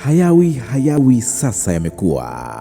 hayawi sasa yamekuwa.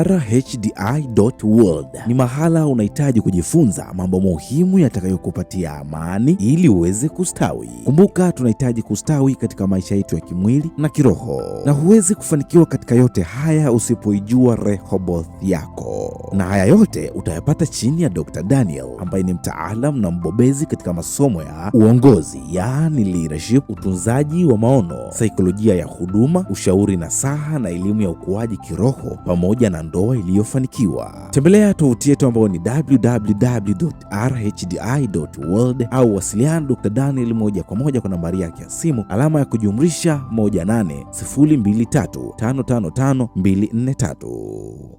rhdi.world ni mahala unahitaji kujifunza mambo muhimu yatakayokupatia amani ili uweze kustawi. Kumbuka, tunahitaji kustawi katika maisha yetu ya kimwili na kiroho, na huwezi kufanikiwa katika yote haya usipoijua Rehoboth yako. Na haya yote utayapata chini ya Dr. Daniel ambaye ni mtaalamu na mbobezi katika masomo ya uongozi, yaani leadership, utunzaji wa maono, saikolojia ya huduma, ushauri nasaha na elimu ya ukuaji kiroho pamoja na ndoa iliyofanikiwa. Tembelea tovuti yetu ambayo ni www.rhdi.world au wasiliana Dr. Daniel moja kwa moja kwa nambari yake ya simu alama ya kujumlisha 1802355243.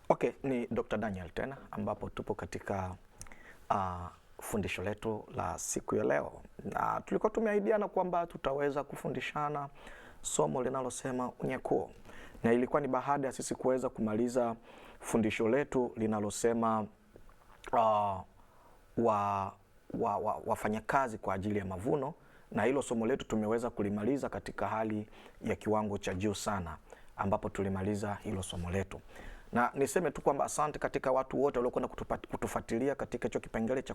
Okay, ni Dr. Daniel tena ambapo tupo katika fundisho letu la siku ya leo, na tulikuwa tumeahidiana kwamba tutaweza kufundishana somo linalosema unyakuo, na ilikuwa ni baada ya sisi kuweza kumaliza fundisho letu linalosema wafanyakazi kwa ajili ya mavuno, na hilo somo letu tumeweza kulimaliza katika hali ya kiwango cha juu sana, ambapo tulimaliza hilo somo letu. Na niseme tu kwamba asante katika watu wote waliokwenda kutufuatilia katika hicho kipengele cha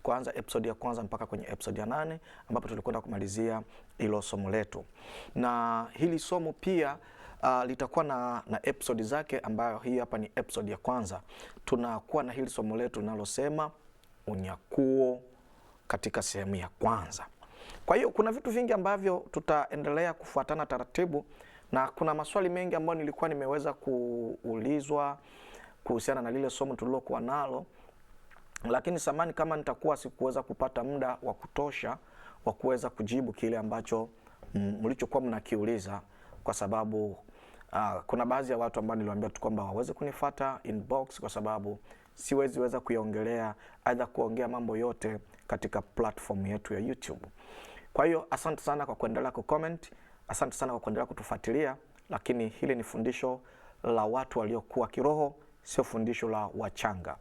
kuanza episode ya kwanza mpaka kwenye episode ya 8 ambapo tulikwenda kumalizia hilo somo letu. Na hili somo pia litakuwa na episode zake, ambayo hii hapa ni episode ya kwanza. Tunakuwa na hili somo letu linalosema unyakuo katika sehemu ya kwanza. Kwa hiyo kuna vitu vingi ambavyo tutaendelea kufuatana taratibu, na kuna maswali mengi ambayo nilikuwa nimeweza kuulizwa kuhusiana na lile somo tulilokuwa nalo, lakini samani kama nitakuwa sikuweza kupata muda wa kutosha wa kuweza kujibu kile ambacho mlichokuwa mnakiuliza, kwa sababu kuna baadhi ya watu ambao niliwaambia tu kwamba waweze kunifuata inbox, kwa sababu siwezi weza kuiongelea aidha kuongea mambo yote katika platform yetu ya YouTube. Kwa hiyo asante sana kwa kuendelea kucomment, asante sana kwa kuendelea kutufuatilia, lakini hili ni fundisho la watu waliokuwa kiroho, sio fundisho la wachanga.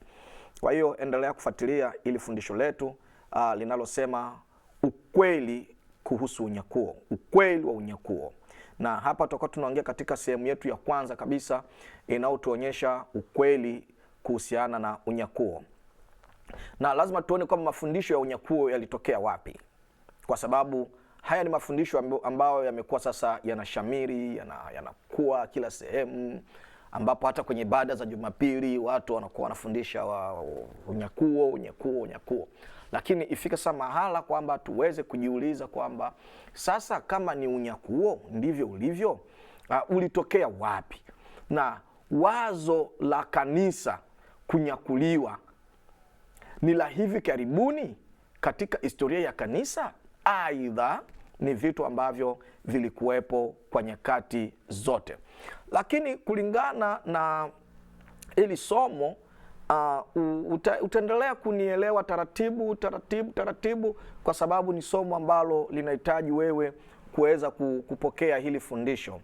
Kwa hiyo endelea kufuatilia ili fundisho letu linalosema ukweli kuhusu unyakuo, ukweli wa unyakuo. Na hapa tutakuwa tunaongea katika sehemu yetu ya kwanza kabisa inayotuonyesha ukweli kuhusiana na unyakuo. Na lazima tuone kwamba mafundisho ya unyakuo yalitokea wapi, kwa sababu haya ni mafundisho ambayo yamekuwa sasa yanashamiri, yanakuwa kila sehemu, ambapo hata kwenye ibada za Jumapili watu wanakuwa wanafundisha unyakuo. Lakini ifika sasa mahala kwamba tuweze kujiuliza kwamba sasa kama ni unyakuo ndivyo ulivyo, ulitokea wapi? Na wazo la kanisa kunyakuliwa ni la hivi karibuni katika historia ya kanisa, aidha ni vitu ambavyo vilikuwepo kwa nyakati zote? Lakini kulingana na hili somo utaendelea kunielewa taratibu, kwa sababu ni somo ambalo linahitaji wewe kuweza kupokea hili fundisho.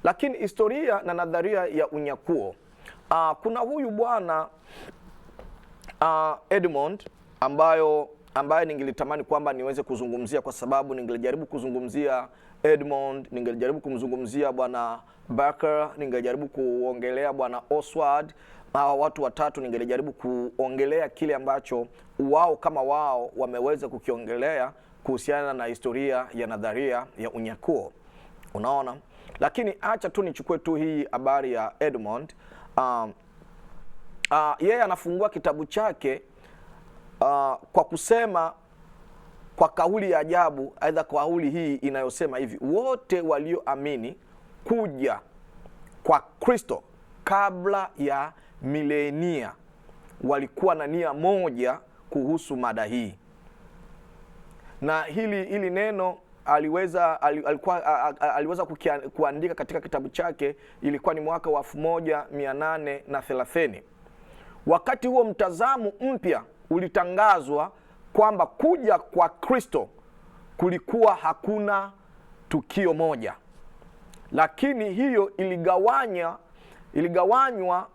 Lakini historia na nadharia ya unyakuo, kuna huyu bwana Edmond ambaye ningelitamani kwamba niweze kuzungumzia, kwa sababu ningelijaribu kuzungumzia Edmond, ningelijaribu kumzungumzia bwana Barker, ningelijaribu kuongelea bwana Oswald. Hawa watu watatu ningelijaribu kuongelea kile ambacho wao kama wao wameweza kukiongelea kuhusiana na historia ya nadharia ya unyakuo. Unaona? Lakini acha tu nichukue tu hii habari ya Edmond. Yeye anafungua kitabu chake kwa kusema kwa kauli ya ajabu, aidha kwa kauli hii inayosema hivi: wote walioamini kuja kwa Kristo kabla ya milenia walikuwa na nia moja kuhusu mada hii. Na hili neno aliweza kuandika katika kitabu chake, ilikuwa ni mwaka wa 1830. Wakati huo mtazamo mpya ulitangazwa kwamba kuja kwa Kristo kulikuwa hakuna tukio moja, lakini hiyo iligawanywa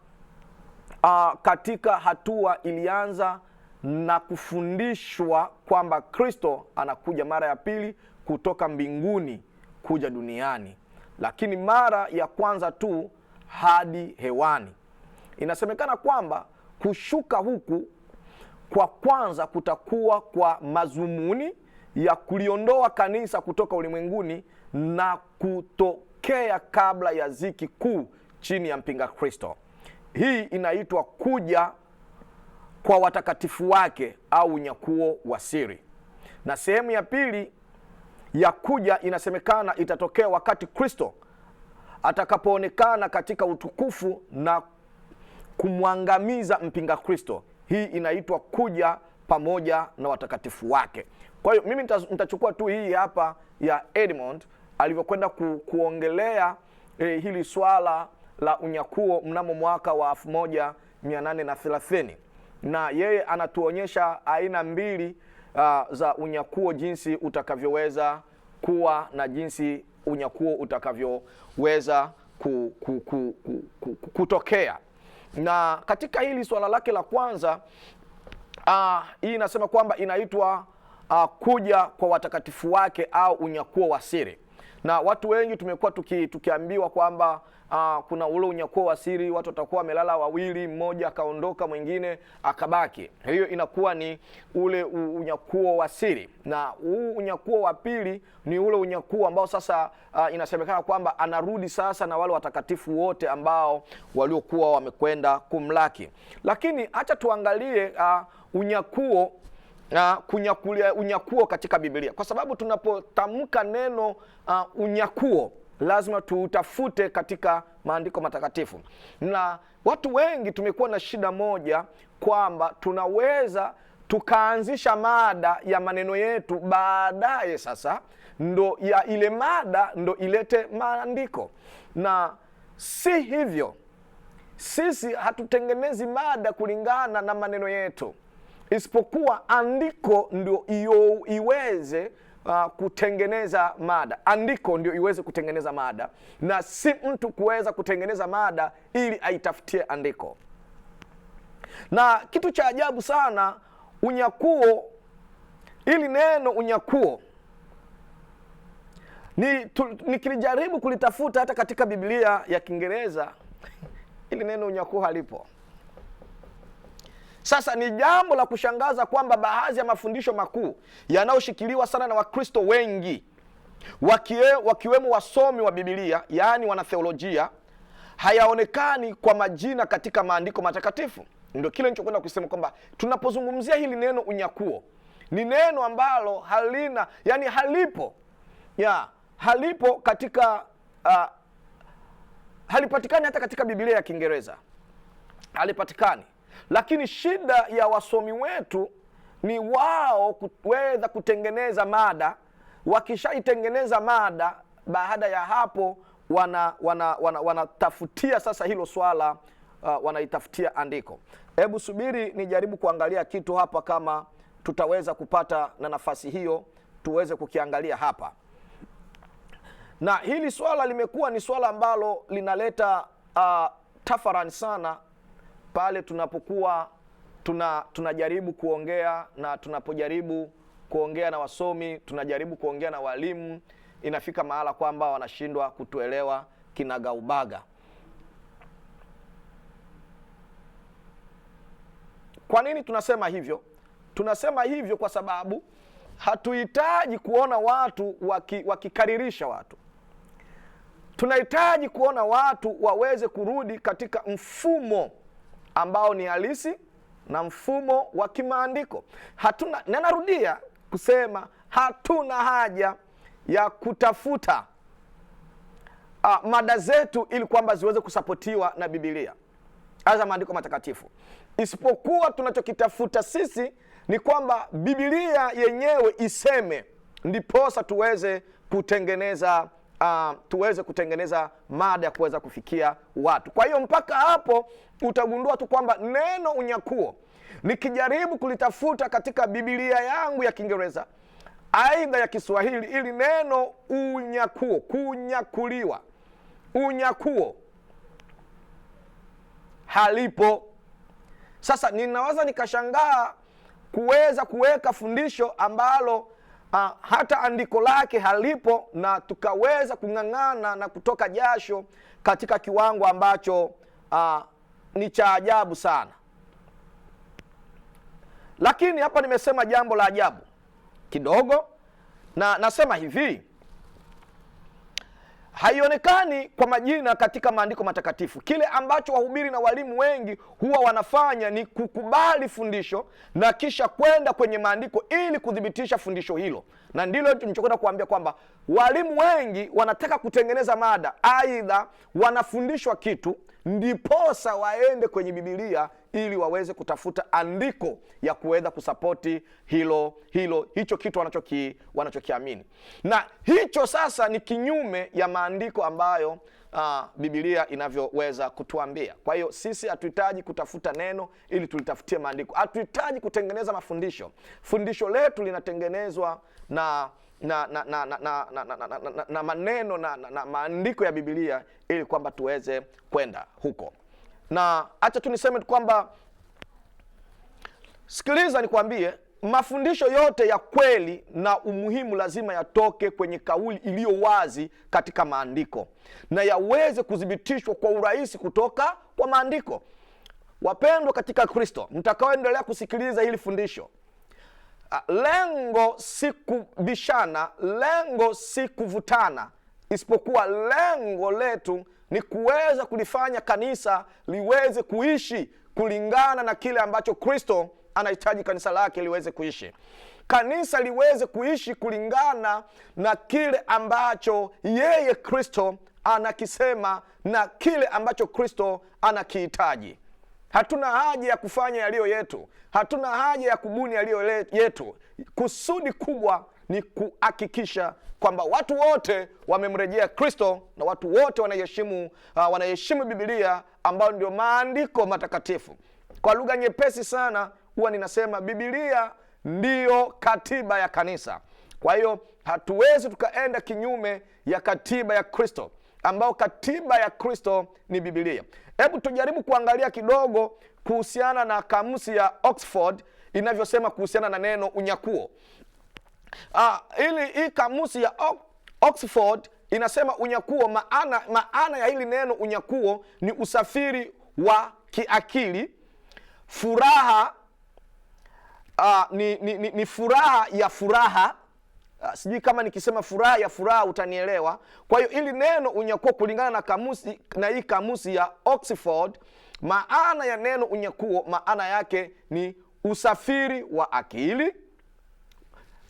katika hatua. Ilianza na kufundishwa kwamba Kristo anakuja mara ya pili kutoka mbinguni kuja duniani, lakini mara ya kwanza tu hadi hewani. Inasemekana kwamba kushuka huku kwa kwanza kutakuwa kwa mazumuni ya kuliondoa kanisa kutoka ulimwenguni na kutokea kabla ya ziki kuu chini ya mpinga Kristo. Hii inaitwa kuja kwa watakatifu wake au unyakuo wa siri. Na sehemu ya pili ya kuja inasemekana itatokea wakati Kristo atakapoonekana katika utukufu na kumwangamiza mpinga Kristo. Hii inaitwa kuja pamoja na watakatifu wake. Kwa hiyo mimi nitachukua tu hii hapa ya Edmond alivyokwenda kuongelea hili swala la unyakuo mnamo mwaka wa 1830, na yeye anatuonyesha aina mbili za unyakuo, jinsi utakavyoweza kuwa na jinsi unyakuo utakavyoweza kutokea. Na katika hili swala lake la kwanza, hii inasema kwamba inaitwa kuja kwa watakatifu wake au unyakuo wa siri. Na watu wengi tumekuwa tukiambiwa kwamba kuna ule unyakuo wa siri, watu watakuwa wamelala wawili, mmoja akaondoka mwingine akabaki. Hiyo inakuwa ni ule unyakuo wa siri. Na huu unyakuo wa pili ni ule unyakuo ambao sasa inasemekana kwamba anarudi sasa na wale watakatifu wote ambao waliokuwa wamekwenda kumlaki. Lakini acha tuangalie unyakuo unyakuo katika Biblia, kwa sababu tunapotamka neno unyakuo lazima tuutafute katika maandiko matakatifu. Na watu wengi tumekuwa na shida moja, kwamba tunaweza tukaanzisha mada ya maneno yetu, baadaye sasa ndo ya ile mada ndo ilete maandiko. Na si hivyo, sisi hatutengenezi mada kulingana na maneno yetu, isipokuwa andiko ndio iweze kutengeneza mada. Andiko ndio iweze kutengeneza mada, na si mtu kuweza kutengeneza mada ili aitafutie andiko. Na kitu cha ajabu sana, unyakuo, ili neno unyakuo nikilijaribu kulitafuta hata katika Biblia ya Kiingereza, ili neno unyakuo halipo. Sasa ni jambo la kushangaza kwamba baadhi ya mafundisho makuu yanayoshikiliwa sana na Wakristo wengi, wakiwemo wasomi wa Biblia, yaani wanatheolojia, hayaonekani kwa majina katika maandiko matakatifu. Ndio kile nilichokwenda kusema kwamba tunapozungumzia hili neno unyakuo, ni neno ambalo halina, yani halipo katika halipatikani hata katika Biblia ya Kiingereza, halipatikani. Lakini shida ya wasomi wetu ni wao kuweza kutengeneza mada. Wakishaitengeneza mada, baada ya hapo wanatafutia sasa hilo swala, wanaitafutia andiko. Hebu subiri nijaribu kuangalia kitu hapa, kama tutaweza kupata na nafasi hiyo tuweze kukiangalia hapa. Na hili swala limekuwa ni swala ambalo linaleta tafarani sana pale tunapokuwa tunajaribu kuongea, na tunapojaribu kuongea na wasomi, tunajaribu kuongea na walimu, inafika mahala kwamba wanashindwa kutuelewa kinagaubaga. Kwa nini tunasema hivyo? Tunasema hivyo kwa sababu hatuhitaji kuona watu wakikaririsha watu. Tunahitaji kuona watu waweze kurudi katika mfumo ambao ni halisi na mfumo wa kimaandiko. Narudia kusema hatuna haja ya kutafuta mada zetu ili kwamba ziweze kusapotiwa na Biblia hasa maandiko matakatifu, isipokuwa tunachokitafuta sisi ni kwamba Biblia yenyewe iseme, ndiposa tuweze kutengeneza mada ya kuweza kufikia watu. Kwa hiyo mpaka hapo utagundua tu kwamba neno unyakuo nikijaribu kulitafuta katika Biblia yangu ya Kiingereza aidha ya Kiswahili, ili neno unyakuo, kunyakuliwa, unyakuo halipo. Sasa ninaweza nikashangaa kuweza kuweka fundisho ambalo hata andiko lake halipo, na tukaweza kung'ang'ana na kutoka jasho katika kiwango ambacho ni cha ajabu sana. Lakini hapa nimesema jambo la ajabu kidogo, na nasema hivi: haionekani kwa majina katika maandiko matakatifu. Kile ambacho wahubiri na walimu wengi huwa wanafanya ni kukubali fundisho na kisha kwenda kwenye maandiko ili kudhibitisha fundisho hilo. Na ndilo tunachokwenda kuambia kwamba walimu wengi wanataka kutengeneza mada, aidha wanafundishwa kitu ndiposa waende kwenye Biblia ili waweze kutafuta andiko ya kuweza kusapoti hicho kitu wanachokiamini. Na hicho sasa ni kinyume ya maandiko ambayo Biblia inavyoweza kutuambia. Kwa hiyo sisi hatuhitaji kutafuta neno ili tulitafutie maandiko. Hatuhitaji kutengeneza mafundisho. Fundisho letu linatengenezwa na maneno na maandiko ya Biblia ili kwamba tuweze kwenda huko. Na acha tu niseme kwamba, sikiliza nikwambie, mafundisho yote ya kweli na umuhimu lazima yatoke kwenye kauli iliyo wazi katika maandiko na yaweze kuthibitishwa kwa urahisi kutoka kwa maandiko. Wapendwa katika Kristo mtakaoendelea kusikiliza hili fundisho, lengo si kubishana, lengo si kuvutana, isipokuwa lengo letu ni kuweza kulifanya kanisa liweze kuishi kulingana na kile ambacho Kristo anahitaji kanisa lake liweze kuishi. Kanisa liweze kuishi kulingana na kile ambacho yeye Kristo anakisema na kile ambacho Kristo anakihitaji. Hatuna haja ya kufanya yaliyo yetu. Hatuna haja ya kubuni yaliyo yetu. Kusudi kubwa ni kuhakikisha kwamba watu wote wamemrejea Kristo na watu wote wanaheshimu Biblia ambayo ndio maandiko matakatifu. Kwa lugha nyepesi sana huwa ninasema Biblia ndiyo katiba ya kanisa. Kwa hiyo hatuwezi tukaenda kinyume ya katiba ya Kristo, ambao katiba ya Kristo ni Biblia. Hebu tujaribu kuangalia kidogo kuhusiana na kamusi ya Oxford inavyosema kuhusiana na neno unyakuo. Hii kamusi ya Oxford inasema unyakuo, maana ya hili neno unyakuo ni usafiri wa kiakili, furaha, ni furaha ya furaha. Sijui kama nikisema furaha ya furaha utanielewa. Kwa hiyo hili neno unyakuo kulingana na hii kamusi ya Oxford, maana ya neno unyakuo, maana yake ni usafiri wa akili,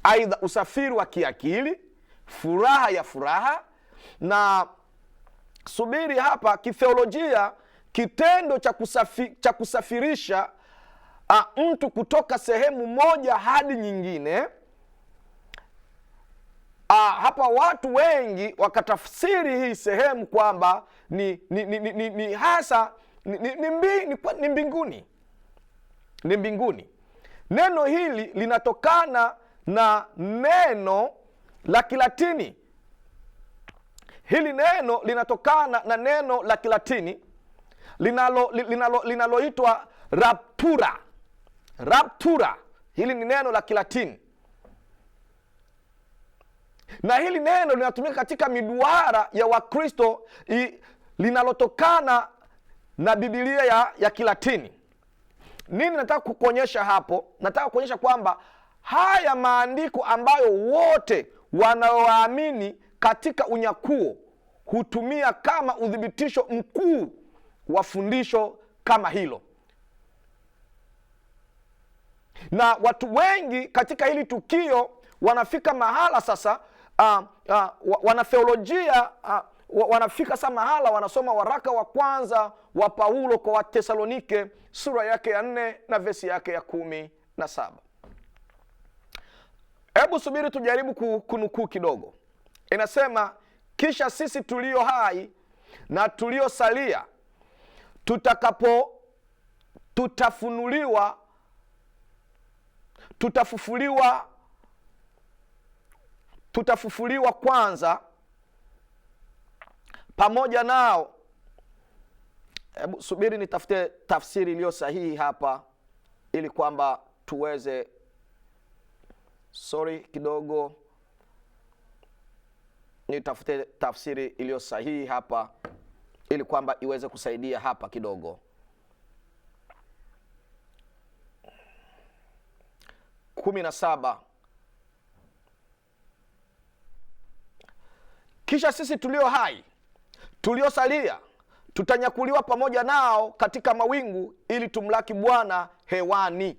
aidha usafiri wa kiakili, furaha ya furaha. Na subiri hapa, kitheolojia, kitendo cha kusafirisha mtu kutoka sehemu moja hadi nyingine. Hapa watu wengi wakatafsiri hii sehemu kwamba ni hasa ni mbinguni. Ni mbinguni. Neno hili linatokana na neno la Kilatini. Hili neno linatokana na neno la Kilatini linaloitwa raptura. Raptura. Hili ni neno la Kilatini. Na hili neno linatumika katika miduara ya Wakristo linalotokana na Biblia ya Kilatini. Nini nataka kukuonyesha hapo? Nataka kuonyesha kwamba haya maandiko ambayo wote wanaoamini katika unyakuo hutumia kama udhibitisho mkuu wa fundisho kama hilo. Na watu wengi katika hili tukio wanafika mahala sasa, wanatheolojia wanafika sasa mahala wanasoma waraka wa kwanza wa Paulo kwa Watesalonike sura yake ya 4 na vesi yake ya 17. Hebu subiri tujaribu kunukuu kidogo. Inasema, kisha sisi tulio hai na tuliosalia tutafufuliwa kwanza pamoja nao. Hebu subiri nitafute tafsiri iliyo sahihi hapa ili kwamba tuweze Sorry kidogo, nitafute tafsiri iliyo sahihi hapa ili kwamba iweze kusaidia hapa kidogo. 17. Kisha sisi tulio hai tuliosalia tutanyakuliwa pamoja nao katika mawingu ili tumlaki Bwana hewani.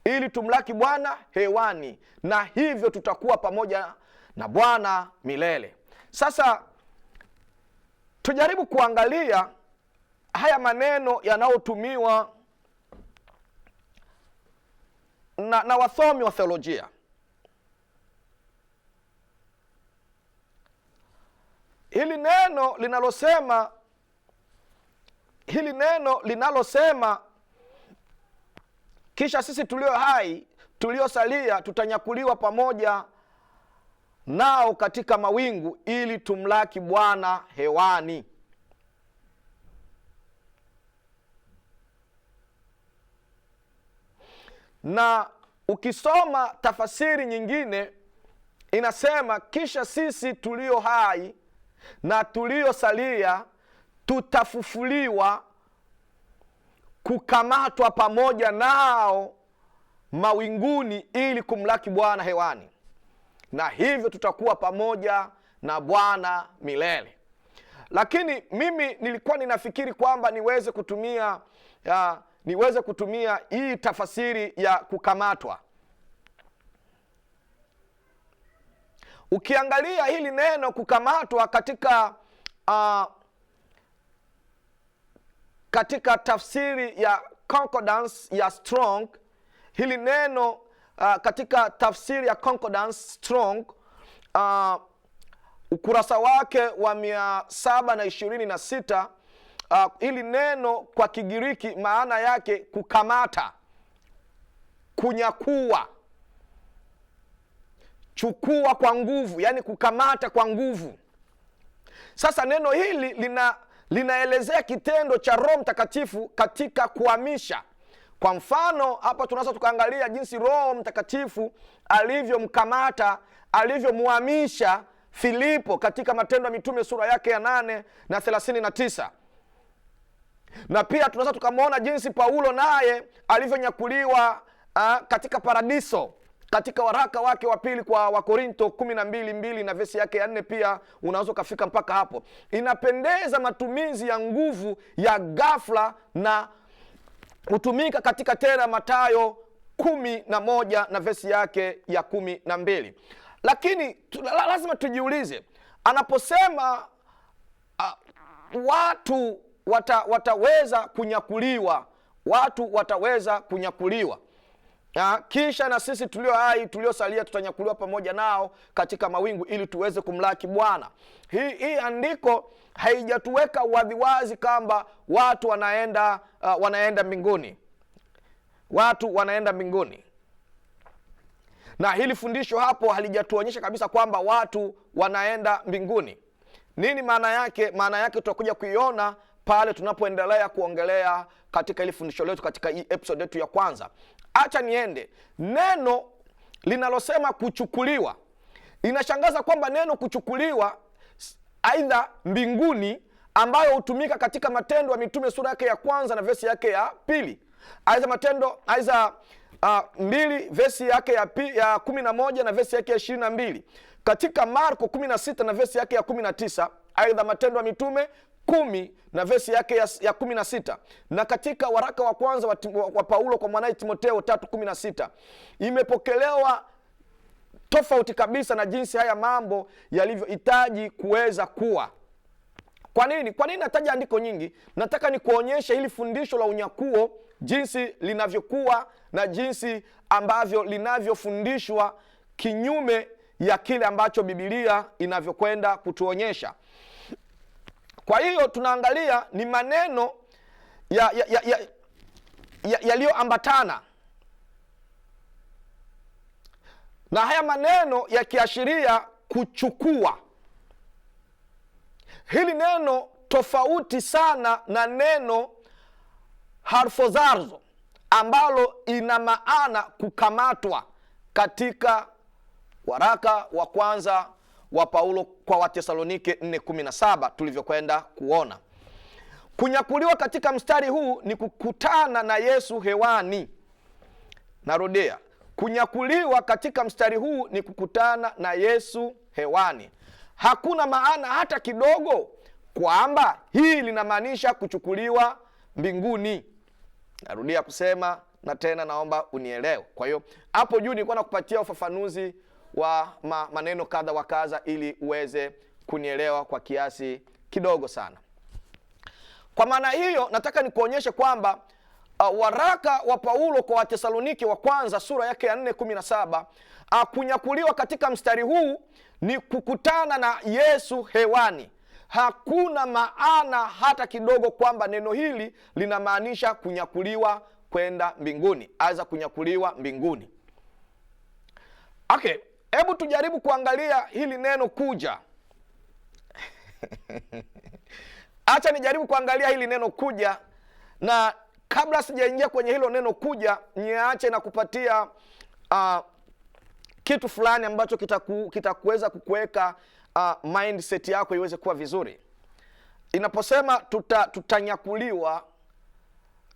Ili tumlaki Bwana hewani, na hivyo tutakuwa pamoja na Bwana milele. Sasa tujaribu kuangalia haya maneno yanayotumiwa na wasomi wa theolojia. Hili neno linalosema kisha sisi tulio hai tuliosalia tutanyakuliwa pamoja nao katika mawingu ili tumlaki Bwana hewani. Na ukisoma tafasiri nyingine inasema kisha sisi tulio hai na tuliosalia tutafufuliwa kukamatwa pamoja nao mawinguni ili kumlaki Bwana hewani, na hivyo tutakuwa pamoja na Bwana milele. Lakini mimi nilikuwa ninafikiri kwamba niweze kutumia hii tafasiri ya kukamatwa. Ukiangalia hili neno kukamatwa katika tafsiri ya concordance ya Strong, hili neno katika tafsiri ya concordance Strong, ukurasa wake wa 726, hili neno kwa Kigiriki maana yake kukamata, kunyakua, chukua kwa nguvu, yani kukamata kwa nguvu. Sasa neno hili linaelezea kitendo cha Roho Mtakatifu katika kuhamisha. Kwa mfano hapa tunaweza tukaangalia jinsi Roho Mtakatifu alivyomkamata, alivyomuhamisha Filipo katika Matendo ya Mitume sura yake ya 8 na 39. Na pia tunaweza tukamwona jinsi Paulo naye alivyonyakuliwa katika paradiso katika waraka wake wa pili kwa Wakorinto 12:2 na vesi yake ya 4, pia unaweza kufika mpaka hapo. Inapendeza matumizi ya nguvu ya ghafla na hutumika katika tena Mathayo 11 na vesi yake ya 12. Lakini lazima tujiulize, anaposema watu wataweza kunyakuliwa, watu wataweza kunyakuliwa, kisha na sisi tulio hai tuliosalia tutanyakuliwa pamoja nao katika mawingu ili tuweze kumlaki Bwana. Hii andiko haijatuweka waziwazi kwamba watu wanaenda mbinguni. Watu wanaenda mbinguni. Na hili fundisho hapo halijatuonyesha kabisa kwamba watu wanaenda mbinguni. Nini maana yake? Maana yake tutakuja kuiona pale tunapoendelea kuongelea katika hili fundisho letu katika hii episode yetu ya kwanza. Acha niende. Neno linalosema kuchukuliwa, inashangaza kwamba neno kuchukuliwa aidha mbinguni, ambayo hutumika katika Matendo ya Mitume sura yake ya 1 na vesi yake ya 2, aidha Matendo 2 vesi yake ya 11 na vesi yake ya 22, katika Marko 16 na vesi yake ya 19, aidha Matendo ya Mitume 10 na vesi yake ya 16, na katika waraka wa kwanza wa Paulo kwa mwanae Timotheo 3:16. Imepokelewa tofauti kabisa na jinsi haya mambo yalivyohitaji kuweza kuwa. Kwa nini nataja andiko nyingi? Nataka nikuonyeshe hili fundisho la unyakuo jinsi linavyokuwa na jinsi ambavyo linavyofundishwa kinyume ya kile ambacho Biblia inavyokwenda kutuonyesha. Kwa hiyo tunaangalia ni maneno yaliyoambatana, na haya maneno yakiashiria kuchukua. Hili neno tofauti sana na neno harfozazo ambalo ina maana kukamatwa katika waraka wa kwanza wa Paulo kwa Wathesalonike 4:17 tulivyokwenda kuona. Kunyakuliwa katika mstari huu ni kukutana na Yesu hewani. Narudia, kunyakuliwa katika mstari huu ni kukutana na Yesu hewani. Hakuna maana hata kidogo kwamba hii linamaanisha kuchukuliwa mbinguni. Narudia kusema na tena naomba unielewe. Kwa hiyo hapo juu nilikuwa nakupatia ufafanuzi wa maneno kadha wa kadha ili uweze kunielewa kwa kiasi kidogo sana. Kwa maana hiyo nataka nikuonyeshe kwamba waraka wa Paulo kwa Wathesalonike wa kwanza sura yake ya 4:17, kunyakuliwa katika mstari huu ni kukutana na Yesu hewani. Hakuna maana hata kidogo kwamba neno hili linamaanisha kunyakuliwa kwenda mbinguni, aza kunyakuliwa mbinguni. Okay, hebu tujaribu kuangalia hili neno kuja. Acha nijaribu kuangalia hili neno kuja, na kabla sijaingia kwenye hilo neno kuja, niache na kupatia kitu fulani ambacho kitakuweza kukuweka mindset yako iweze kuwa vizuri. Inaposema tutanyakuliwa,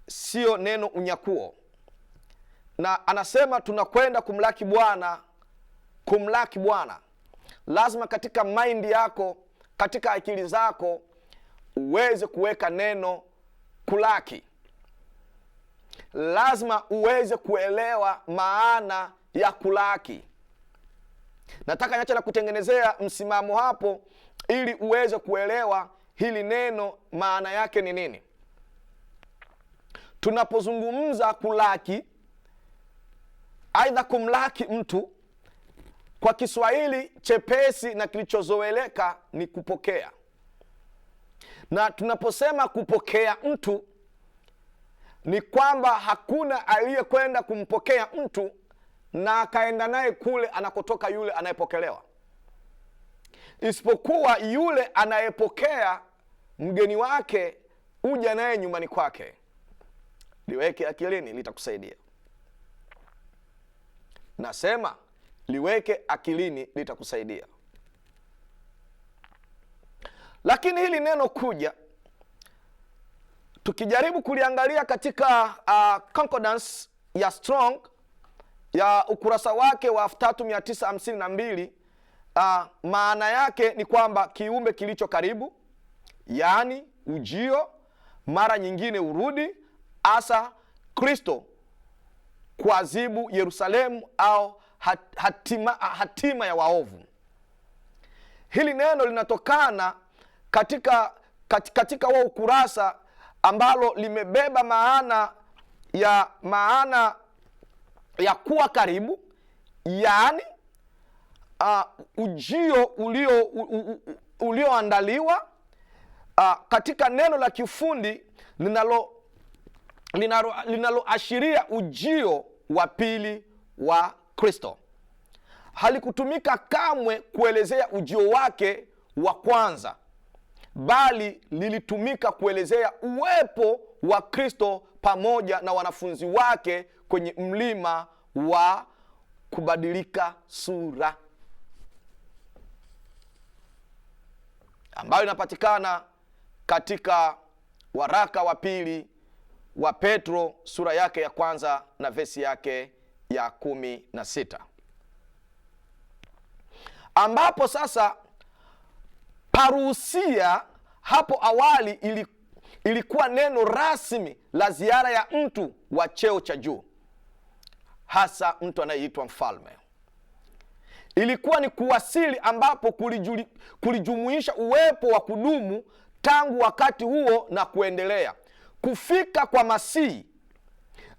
sio neno unyakuo. Na anasema tunakwenda kumlaki Bwana. Lazima katika mind yako, katika akili zako uweze kuweka neno kulaki. Lazima uweze kuelewa maana ya kulaki. Nataka niache na kutengenezea msimamo hapo ili uweze kuelewa hili neno maana yake ni nini. Tunapozungumza kulaki, aidha kumlaki mtu, kwa Kiswahili chepesi na kilichozoeleka ni kupokea. Na tunaposema kupokea mtu, ni kwamba hakuna aliyekwenda kumpokea mtu na akaenda naye kule anakotoka yule anayepokelewa, isipokuwa yule anayepokea mgeni wake uja naye nyumbani kwake. Liweke akilini, litakusaidia. Nasema liweke akilini, litakusaidia. Lakini hili neno kuja, tukijaribu kuliangalia katika concordance ya Strong ya ukurasa wake wa 3952, maana yake ni kwamba kiumbe kilicho karibu, yaani ujio, mara nyingine urudi, asa Kristo kuadhibu Yerusalemu au hatima ya waovu. Hili neno linatokana katika wa ukurasa ambalo limebeba maana ya kuwa karibu, yaani ujio ulioandaliwa, katika neno la kifundi linaloashiria ujio wa pili wa Kristo. Halikutumika kamwe kuelezea ujio wake wa kwanza, bali lilitumika kuelezea uwepo wa Kristo pamoja na wanafunzi wake kwenye mlima wa kubadilika sura, ambayo inapatikana katika waraka wa pili wa Petro sura yake ya kwanza na vesi yake ya 16, ambapo sasa parusia hapo awali ilikuwa neno rasmi la ziara ya mtu wa cheo cha juu, hasa mtu anayeitwa mfalme. Ilikuwa ni kuwasili ambapo kulijumuisha uwepo wa kudumu tangu wakati huo na kuendelea. Kufika kwa Masihi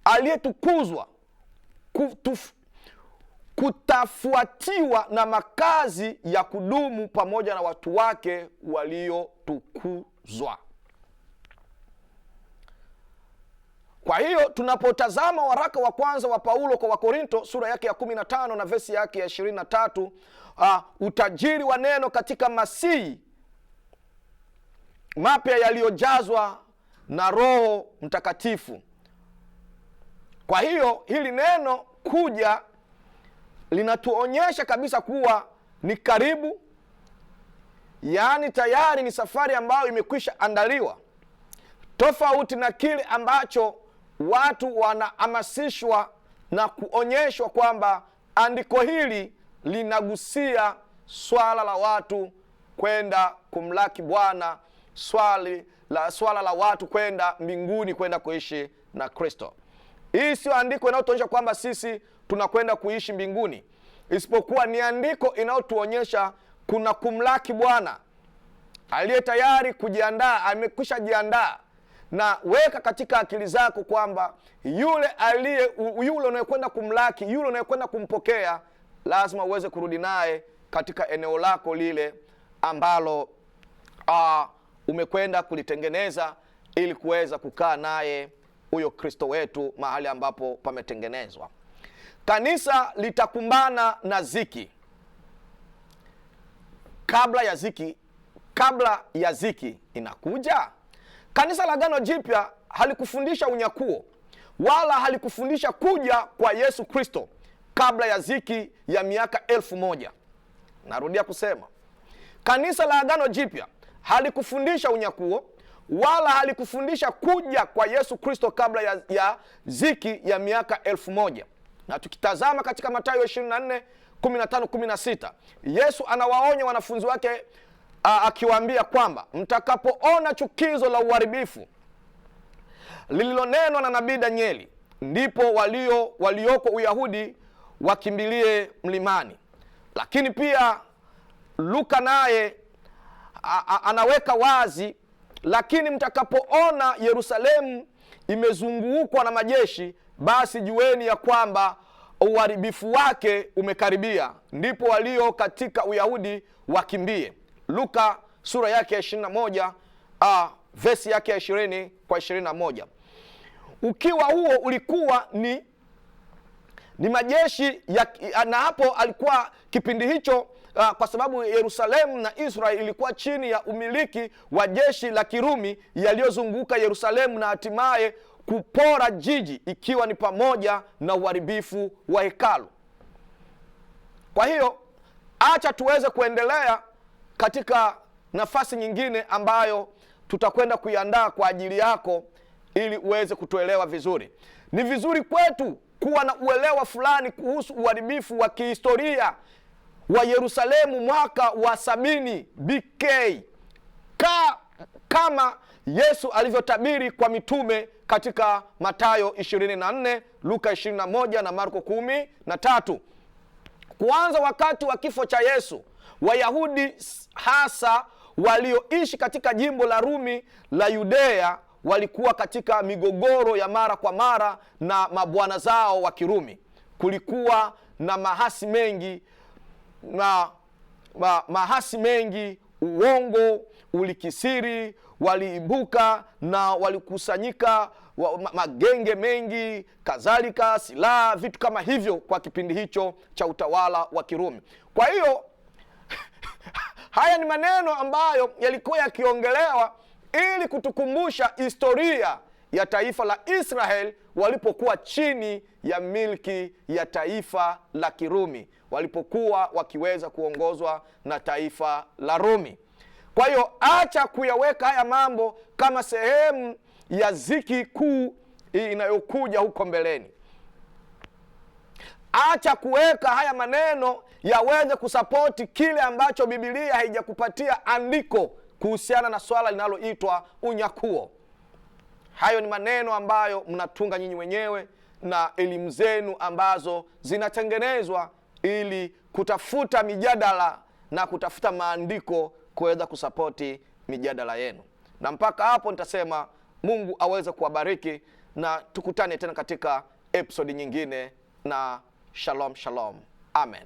aliyetukuzwa kutafuatiwa na makazi ya kudumu pamoja na watu wake waliotukuzwa. Kwa hiyo tunapotazama waraka wa kwanza wa Paulo kwa Wakorinto sura yake ya 15 na vesi yake ya 23, utajiri wa neno katika Masihi mapya yaliyojazwa na Roho Mtakatifu. Kwa hiyo hili neno kuja linatuonyesha kabisa kuwa ni karibu, yaani tayari ni safari ambayo imekwisha andaliwa, tofauti na kile ambacho watu wanahamasishwa na kuonyeshwa kwamba andiko hili linagusia swala la watu kwenda kumlaki Bwana, swala la watu kwenda mbinguni, kwenda kuishi na Kristo. Hii sio andiko inayotuonyesha kwamba sisi tunakwenda kuishi mbinguni, isipokuwa ni andiko inayotuonyesha kuna kumlaki Bwana aliye tayari kujiandaa, amekwisha jiandaa. Na weka katika akili zako kwamba yule unayekwenda kumlaki, yule unayekwenda kumpokea, lazima uweze kurudi naye katika eneo lako lile ambalo umekwenda kulitengeneza ili kuweza kukaa naye huyo Kristo wetu mahali ambapo pametengenezwa. Kanisa litakumbana na ziki. Kabla ya ziki inakuja. Kanisa la Agano Jipya halikufundisha unyakuo wala halikufundisha kuja kwa Yesu Kristo kabla ya ziki ya miaka 1000. Narudia kusema, kanisa la Agano Jipya halikufundisha unyakuo wala halikufundisha kuja kwa Yesu Kristo kabla ya ziki ya miaka 1000. Na tukitazama katika Mathayo 24:15-16, Yesu anawaonya wanafunzi wake akiwaambia kwamba mtakapoona chukizo la uharibifu lililonenwa na nabii Danieli, ndipo walioko Uyahudi wakimbilie mlimani. Lakini pia Luka naye anaweka wazi, lakini mtakapoona Yerusalemu imezungukwa na majeshi, basi jueni ya kwamba uharibifu wake umekaribia, ndipo walio katika Uyahudi wakimbie. Luka sura yake ya 21 vesi yake ya 20-21. Ukiwa huo ulikuwa ni majeshi na hapo alikuwa kipindi hicho, kwa sababu Yerusalemu na Israeli ilikuwa chini ya umiliki wa jeshi la Kirumi yaliyozunguka Yerusalemu na hatimaye kupora jiji, ikiwa ni pamoja na uharibifu wa hekalu. Kwa hiyo acha tuweze kuendelea katika nafasi nyingine ambayo tutakwenda kuiandaa kwa ajili yako ili uweze kutuelewa vizuri. Ni vizuri kwetu kuwa na uelewa fulani kuhusu uharibifu wa kihistoria wa Yerusalemu mwaka wa 70 BK kama Yesu alivyotabiri kwa mitume katika Mathayo 24, Luka 21 na Marko 13. Kuanza wakati wa kifo cha Yesu, Wayahudi hasa walioishi katika jimbo la Rumi la Yudea walikuwa katika migogoro ya mara kwa mara na mabwana zao wa Kirumi. Kulikuwa na mahasi mengi, uongo ulikisiri, waliibuka na walikusanyika magenge mengi, kadhalika silaha, vitu kama hivyo kwa kipindi hicho cha utawala wa Kirumi. Kwa hiyo haya ni maneno ambayo yalikuwa yakiongelewa ili kutukumbusha historia ya taifa la Israel walipokuwa chini ya milki ya taifa la Kirumi, walipokuwa wakiweza kuongozwa na taifa la Rumi. Kwa hiyo acha kuyaweka haya mambo kama sehemu ya ziki kuu inayokuja huko mbeleni. Acha kuweka haya maneno yaweze kusapoti kile ambacho Biblia haijakupatia andiko kuhusiana na swala linaloitwa unyakuo. Hayo ni maneno ambayo mnatunga nyinyi wenyewe na elimu zenu ambazo zinatengenezwa ili kutafuta mijadala na kutafuta maandiko kuweza kusapoti mijadala yenu. Na mpaka hapo nitasema Mungu aweze kuwabariki na tukutane tena katika episode nyingine, na shalom shalom. Amen.